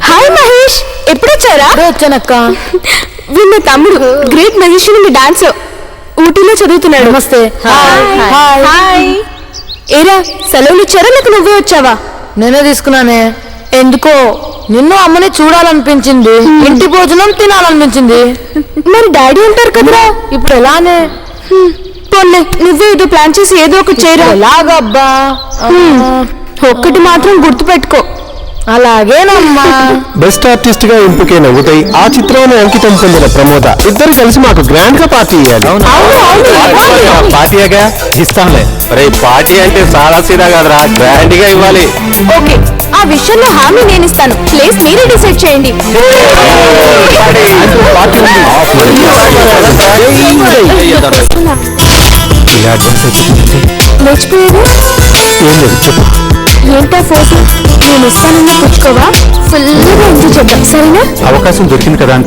Hi Mahesh, ఎప్పుడు వచ్చారా? వచ్చానక్క. వీళ్ళ తమ్ముడు గ్రేట్ మ్యూజిషియన్ మీ డాన్స్ ఊటీలో చదువుతున్నాడు. నమస్తే. హాయ్. ఏరా సెలవులు ఇచ్చారా లేక నువ్వే వచ్చావా? నేనే తీసుకున్నానే. ఎందుకో నిన్ను అమ్మని చూడాలనిపించింది, ఇంటి భోజనం తినాలనిపించింది. మరి డాడీ ఉంటారు కదరా. ఇప్పుడు ఎలానే? పోన్లే, నువ్వే ఏదో ప్లాన్ చేసి ఏదో ఒకటి చేయరా. ఎలాగబ్బా? ఒక్కటి మాత్రం గుర్తు పెట్టుకో. అలాగేనమ్మా. బెస్ట్ ఆర్టిస్ట్ గా ఎంపికైన ఉదయ్, ఆ చిత్రంలో అంకితం పొందిన ప్రమోద ఇద్దరు కలిసి మాకు గ్రాండ్ గా పార్టీ ఇవ్వాలి. పార్టీగా ఇస్తాంలే. రే పార్టీ అంటే చాలా సీదా కాదురా, గ్రాండ్ గా ఇవ్వాలి. ఓకే, ఆ విషయంలో హామీ నేను ఇస్తాను. ప్లేస్ మీరే డిసైడ్ చేయండి. మర్చిపోయారు ఏం లేదు చెప్పు. ఏంటా ఫోటో? నేను ఇస్తానన్నా పుచ్చుకోవా? ఫుల్గా ఎంజాయ్ చేద్దాం, సరేనా? అవకాశం దొరికింది కదా అని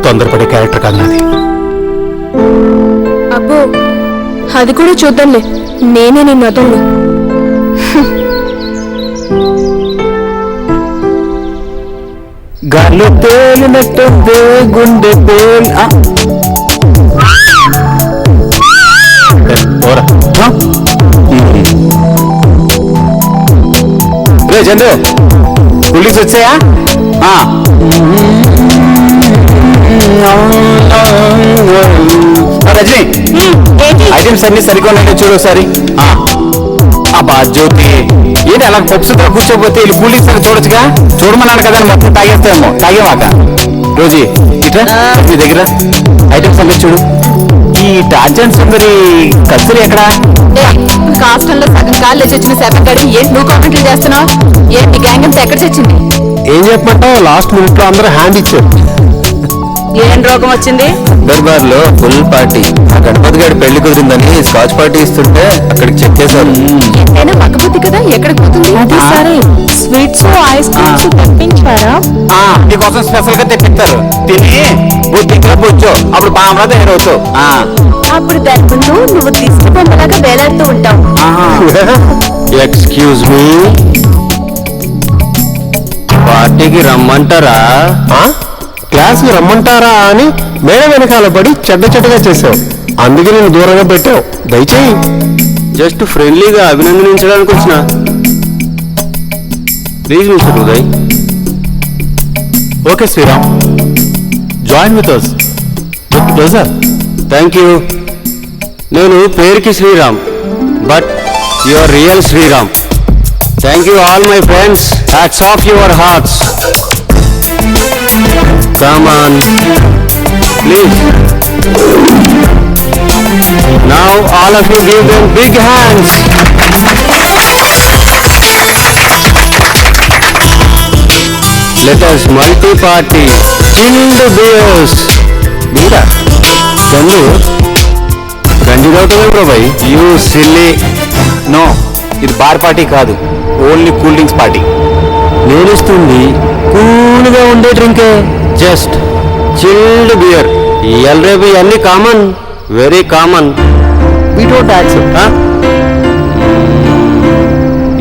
తొందరపడే క్యారెక్టర్ కాదు నాది. అబ్బో, అది కూడా చూద్దాంలే. నేనే నిన్ను వదలను. గాల్లో తేలినట్టుంది గుండె చంద్రు, పులిస్ వచ్చాయా? రజనీ, ఐటమ్స్ అన్ని సరిగ్గా ఉన్నాయో చూడు ఒకసారి. అబ్బా జ్యోతి, ఏంటి అలా పప్పుసుతో కూర్చోపోతే వీళ్ళు కూలీస్ అని చూడొచ్చుగా. చూడమన్నాను కదా మొత్తం తాగేస్తామో. తాగేవాక రోజీ ఇట్లా మీ దగ్గర ఐటమ్స్ అన్ని చూడు. ఈ టార్జన్ సుందరి కస్తూరి ఎక్కడా? కాస్టంలో సగం కాళ్ళు వచ్చిన శతగాడి ఏంటి నువ్వు కామెంట్లు చేస్తున్నావు? ఏంటి గ్యాంగ్ అంతా ఎక్కడ తెచ్చింది? ఏం చెప్పమంటావు, లాస్ట్ మినిట్ లో అందరూ హ్యాండ్ ఇచ్చారు. ఏం రోగం వచ్చింది? దర్బార్ లో ఫుల్ పార్టీ. ఆ గణపతి గారి పెళ్లి కుదిరిందని స్కాచ్ పార్టీ ఇస్తుంటే అక్కడికి చెక్ చేశారు. ఎంతైనా మగబుద్ధి కదా, ఎక్కడికి పోతుంది? అది సరే, స్వీట్స్ ఐస్ క్రీమ్స్ తెప్పించారా? నీకోసం స్పెషల్ గా తెప్పిస్తారు. తిని బుద్ధిగా కూర్చో, అప్పుడు బాగా తయారవుతావు. అప్పుడు దర్పంలో నువ్వు దిష్టి బొమ్మలాగా వేలాడుతూ ఉంటావు. ఎక్స్క్యూజ్ మీ, పార్టీకి రమ్మంటారా? క్లాస్కి రమ్మంటారా అని మేడ వెనకాల పడి చెడ్డగా చేసావు. అందుకే నేను దూరంగా పెట్టావు. దయచేయి. జస్ట్ ఫ్రెండ్లీగా అభినందించడానికి వచ్చిన. Please mister Uday. Okay Sriram, join with us. With pleasure. Thank you. నేను పేరుకి Sriram, but your real Sriram. Thank you all my friends. Hats off your hearts. Come on, please. Now all of you give them big hands. Let us multi-party, chilled beers. Meera, Chandu, గంజి తాగుతావే ప్రభాయ్? You silly. No, ఇది bar party కాదు, only cool drinks party. నేను ఇస్తుంది కూల్గా ఉండే డ్రింకే, జస్ట్ చిల్డ్ బియర్. ఎల్రేబి అన్ని common, very common. We don't accept.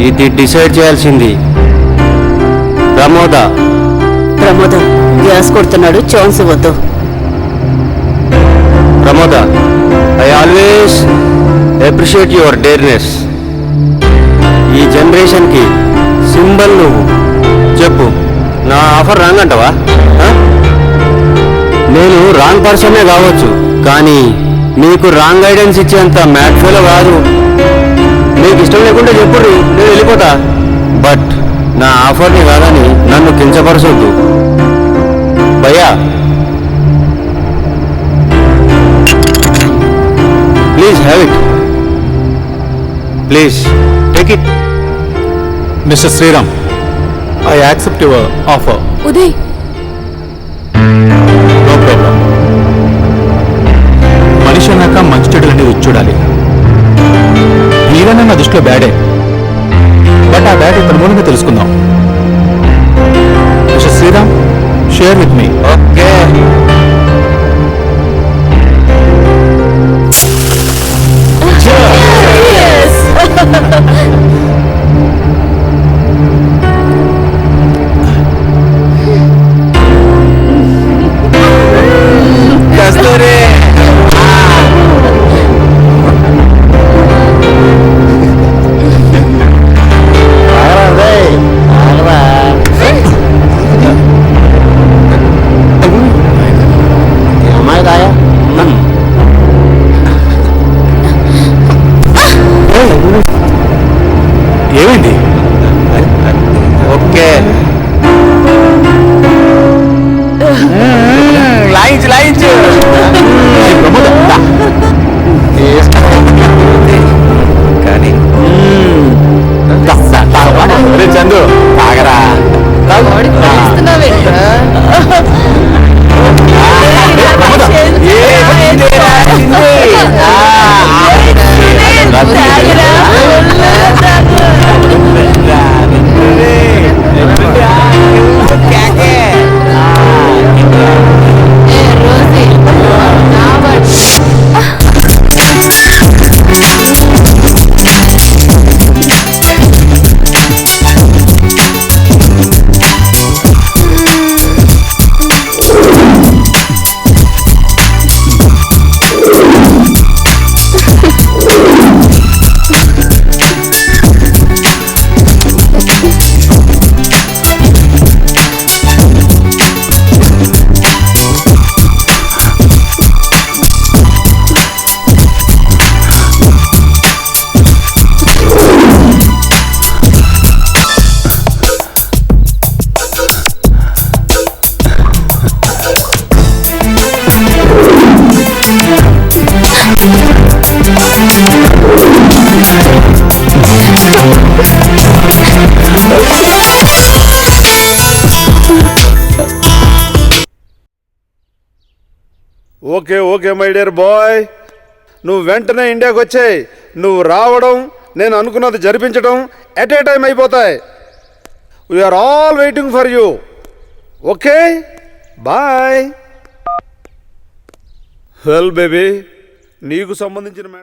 ఇది డిసైడ్ చేయాల్సింది ప్రమోద. ప్రమోదం గ్యాస్ కొడుతున్నాడు, ఛాన్స్ ఇవ్వద్దు. Pramoda, I always appreciate your dareness. ఈ జనరేషన్కి సింబల్ నువ్వు. చెప్పు, నా ఆఫర్ రాంగ్ అంటావా? నేను రాంగ్ పర్సనే కావచ్చు, కానీ నీకు రాంగ్ గైడెన్స్ ఇచ్చేంత మ్యాట్ ఫెలో కాదు. నీకు ఇష్టం లేకుంటే చెప్పుడు, నేను వెళ్ళిపోతా. బట్ నా ఆఫర్ని కాదని నన్ను కించపరచొద్దు భయ్యా. Please have it. Please take it. Mister Sriram, I accept your offer. Uday, No problem. మనిషి అన్నాక మంచి చెడులన్నీ రుచి చూడాలి. నీరన్నా నా దృష్టిలో బ్యాడే, బట్ ఆ బ్యాడ్ ఇతని మూలంగా తెలుసుకుందాం. Mister Sriram, share with me. Okay. ఏమైంది? ఓకే లాయించు లాయించు. కానీ చందు తాగరా. Okay okay my dear boy, నువ్వు వెంటనే ఇండియాకి వచ్చాయి. నువ్వు రావడం, నేను అనుకున్నది జరిపించడం ఎట్ ఏ టైం అయిపోతాయి. We are all waiting for you. Okay boy. Well baby, నీకు సంబంధించిన మ్యాటర్